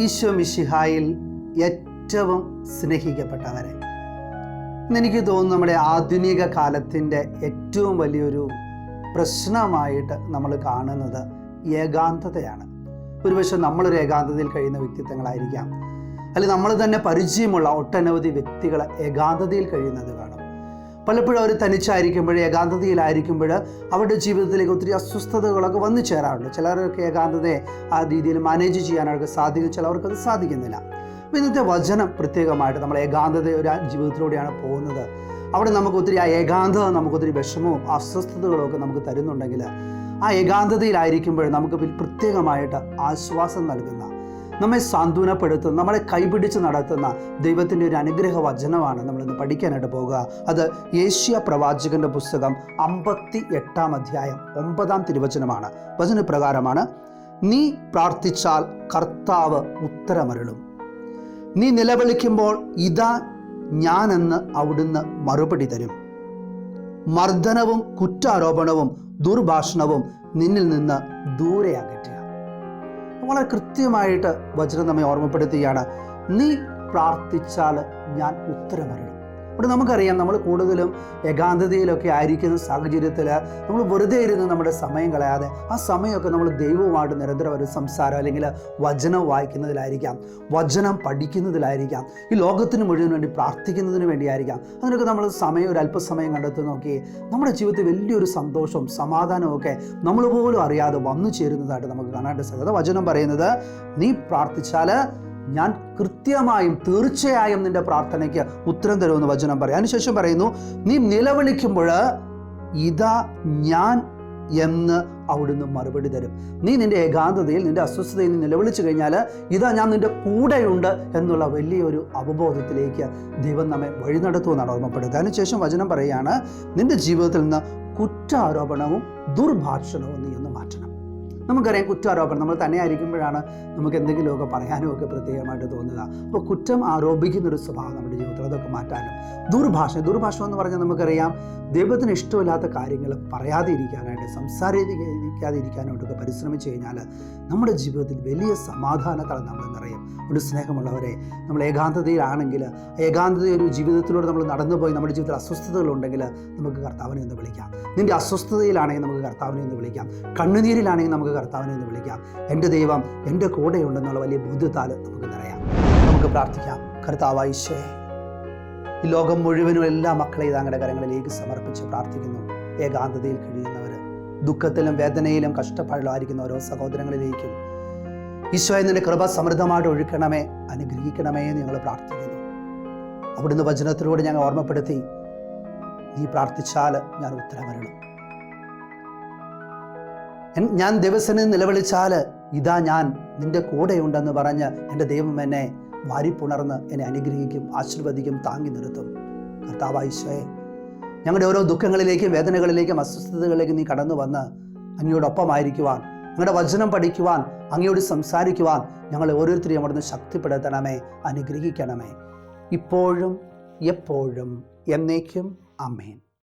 ഈശോ മിശിഹായിൽ ഏറ്റവും സ്നേഹിക്കപ്പെട്ടവരെ, ഇന്നെനിക്ക് തോന്നുന്നു നമ്മുടെ ആധുനിക കാലത്തിൻ്റെ ഏറ്റവും വലിയൊരു പ്രശ്നമായിട്ട് നമ്മൾ കാണുന്നത് ഏകാന്തതയാണ്. ഒരുപക്ഷെ നമ്മളൊരു ഏകാന്തതയിൽ കഴിയുന്ന വ്യക്തിത്വങ്ങളായിരിക്കാം, അല്ലെങ്കിൽ നമ്മൾ തന്നെ പരിചയമുള്ള ഒട്ടനവധി വ്യക്തികൾ ഏകാന്തതയിൽ കഴിയുന്നത് കാണും. പലപ്പോഴും അവർ തനിച്ചായിരിക്കുമ്പോൾ, ഏകാന്തതയിലായിരിക്കുമ്പോൾ അവരുടെ ജീവിതത്തിലേക്ക് ഒത്തിരി അസ്വസ്ഥതകളൊക്കെ വന്നു ചേരാറുണ്ട്. ചിലർക്ക് ഏകാന്തതയെ ആ രീതിയിൽ മാനേജ് ചെയ്യാനൊക്കെ സാധിക്കും, ചിലവർക്കത് സാധിക്കുന്നില്ല. അപ്പോൾ ഇന്നത്തെ വചനം പ്രത്യേകമായിട്ട് നമ്മൾ ഏകാന്തത ഒരു ജീവിതത്തിലൂടെയാണ് പോകുന്നത്. അവിടെ നമുക്ക് ഒത്തിരി ആ ഏകാന്തത നമുക്കൊത്തിരി വിഷമവും അസ്വസ്ഥതകളും ഒക്കെ നമുക്ക് തരുന്നുണ്ടെങ്കിൽ, ആ ഏകാന്തതയിലായിരിക്കുമ്പോൾ നമുക്ക് പ്രത്യേകമായിട്ട് ആശ്വാസം നൽകുന്ന, നമ്മെ സാന്ത്വനപ്പെടുത്തുന്ന, നമ്മളെ കൈപിടിച്ച് നടത്തുന്ന ദൈവത്തിൻ്റെ ഒരു അനുഗ്രഹ വചനമാണ് നമ്മളിന്ന് പഠിക്കാനായിട്ട് പോകുക. അത് യേശയ്യാ പ്രവാചകന്റെ പുസ്തകം 58 അധ്യായം 9 തിരുവചനമാണ്. വചനപ്രകാരമാണ്: നീ പ്രാർത്ഥിച്ചാൽ കർത്താവ് ഉത്തരമരുളും, നീ നിലവിളിക്കുമ്പോൾ ഇതാ ഞാനെന്ന് അവിടുന്ന് മറുപടി തരും. മർദ്ദനവും കുറ്റാരോപണവും ദുർഭാഷണവും നിന്നിൽ നിന്ന് ദൂരെ അകറ്റുക. വളരെ കൃത്യമായിട്ട് വചനം നമ്മെ ഓർമ്മപ്പെടുത്തുകയാണ്. നീ പ്രാർത്ഥിച്ചാൽ ഞാൻ ഉത്തരമരുളും. ഇവിടെ നമുക്കറിയാം, നമ്മൾ കൂടുതലും ഏകാന്തതയിലൊക്കെ ആയിരിക്കുന്ന സാഹചര്യത്തിൽ നമ്മൾ വെറുതെ ഇരുന്ന് നമ്മുടെ സമയം കളയാതെ ആ സമയമൊക്കെ നമ്മൾ ദൈവവുമായിട്ട് നിരന്തരം ഒരു സംസാരം, അല്ലെങ്കിൽ വചനം വായിക്കുന്നതിലായിരിക്കാം, വചനം പഠിക്കുന്നതിലായിരിക്കാം, ഈ ലോകത്തിന് മുഴുവൻ വേണ്ടി പ്രാർത്ഥിക്കുന്നതിന് വേണ്ടിയായിരിക്കാം. അതിനൊക്കെ നമ്മൾ സമയം, ഒരു അല്പസമയം കണ്ടെത്തി നോക്കി നമ്മുടെ ജീവിതത്തിൽ വലിയൊരു സന്തോഷവും സമാധാനവും ഒക്കെ നമ്മൾ പോലും അറിയാതെ വന്നു ചേരുന്നതായിട്ട് നമുക്ക് കാണാനായിട്ട് സാധിക്കും. വചനം പറയുന്നത്, നീ പ്രാർത്ഥിച്ചാൽ ഞാൻ കൃത്യമായും തീർച്ചയായും നിന്റെ പ്രാർത്ഥനയ്ക്ക് ഉത്തരം തരുമെന്ന് വചനം പറയും. അതിനുശേഷം പറയുന്നു, നീ നിലവിളിക്കുമ്പോൾ ഇതാ ഞാൻ എന്ന് അവിടുന്ന് മറുപടി തരും. നീ നിന്റെ ഏകാന്തതയിൽ, നിന്റെ അസ്വസ്ഥതയിൽ നീ നിലവിളിച്ചു കഴിഞ്ഞാൽ ഇതാ ഞാൻ നിന്റെ കൂടെയുണ്ട് എന്നുള്ള വലിയൊരു അവബോധത്തിലേക്ക് ദൈവം നമ്മെ വഴി നടത്തുമെന്നാണ് ഓർമ്മപ്പെടുത്തുക. അതിനുശേഷം വചനം പറയുകയാണ്, നിന്റെ ജീവിതത്തിൽ നിന്ന് കുറ്റാരോപണവും ദുർഭാഷണവും നീ ഒന്ന് മാറ്റണം. നമുക്കറിയാം, കുറ്റാരോപണം നമ്മൾ തന്നെ ആയിരിക്കുമ്പോഴാണ് നമുക്ക് എന്തെങ്കിലുമൊക്കെ പറയാനും ഒക്കെ പ്രത്യേകമായിട്ട് തോന്നുക. അപ്പോൾ കുറ്റം ആരോപിക്കുന്നൊരു സ്വഭാവം നമ്മുടെ ജീവിതത്തിൽ, അതൊക്കെ മാറ്റാനും. ദുർഭാഷണം എന്ന് പറഞ്ഞാൽ നമുക്കറിയാം, ദൈവത്തിന് ഇഷ്ടമില്ലാത്ത കാര്യങ്ങൾ പറയാതെ ഇരിക്കാനായിട്ട്, സംസാരിക്കാതെ ഇരിക്കാനായിട്ടൊക്കെ പരിശ്രമിച്ചു കഴിഞ്ഞാൽ നമ്മുടെ ജീവിതത്തിൽ വലിയ സമാധാനത്താൽ നമ്മൾ നിറയും. ഒരു സ്നേഹമുള്ളവരെ, നമ്മൾ ഏകാന്തതയിലാണെങ്കിൽ, ഏകാന്തത ഒരു ജീവിതത്തിലൂടെ നമ്മൾ നടന്നുപോയി നമ്മുടെ ജീവിതത്തിൽ അസ്വസ്ഥതകളുണ്ടെങ്കിൽ നമുക്ക് കർത്താവിനെ ഒന്ന് വിളിക്കാം. നിൻ്റെ അസ്വസ്ഥതയിലാണെങ്കിൽ നമുക്ക് കർത്താവിനെ ഒന്ന് വിളിക്കാം. കണ്ണുനീരിലാണെങ്കിൽ നമുക്ക് കർത്താവിനെ ഒന്ന് വിളിക്കാം. എൻ്റെ ദൈവം എൻ്റെ കൂടെയുണ്ടെന്നുള്ള വലിയ ബോധ്യത്താൽ നമുക്ക് നിറയാം. നമുക്ക് പ്രാർത്ഥിക്കാം. കർത്താവായ ഈശോയെ, ഈ ലോകം മുഴുവനും എല്ലാ മക്കളെയും താങ്കളുടെ കരങ്ങളിലേക്ക് സമർപ്പിച്ച് പ്രാർത്ഥിക്കുന്നു. ഏകാന്തതയിൽ കഴിയുന്നവർ, ദുഃഖത്തിലും വേദനയിലും കഷ്ടപ്പാടിലും ആയിരിക്കുന്ന ഓരോ സഹോദരങ്ങളിലേക്കും ഈശോയെ നിന്റെ കൃപ സമൃദ്ധമായിട്ട് ഒഴുക്കണമേ, അനുഗ്രഹിക്കണമേ എന്ന് ഞങ്ങൾ പ്രാർത്ഥിക്കുന്നു. അവിടുന്ന് വചനത്തിലൂടെ ഞങ്ങൾ ഓർമ്മപ്പെടുത്തി, നീ പ്രാർത്ഥിച്ചാൽ ഞാൻ ഉത്തരമരുളും. ഞാൻ ദിവസേന നിലവിളിച്ചാൽ ഇതാ ഞാൻ നിന്റെ കൂടെയുണ്ടെന്ന് പറഞ്ഞ് എൻ്റെ ദൈവം എന്നെ വാരിപ്പുണർന്ന് എന്നെ അനുഗ്രഹിക്കും, ആശീർവദിക്കും, താങ്ങി നിർത്തും. കർത്താവായ ഈശോയെ, ഞങ്ങളുടെ ഓരോ ദുഃഖങ്ങളിലേക്കും വേദനകളിലേക്കും അസ്വസ്ഥതകളിലേക്കും നീ കടന്നു വന്ന് അങ്ങയോടൊപ്പമായിരിക്കുവാൻ, ഞങ്ങളുടെ വചനം പഠിക്കുവാൻ, അങ്ങയോട് സംസാരിക്കുവാൻ ഞങ്ങളെ ഓരോരുത്തരെയും അവിടുന്ന് ശക്തിപ്പെടുത്തണമേ, അനുഗ്രഹിക്കണമേ, ഇപ്പോഴും എപ്പോഴും എന്നേക്കും. ആമേൻ.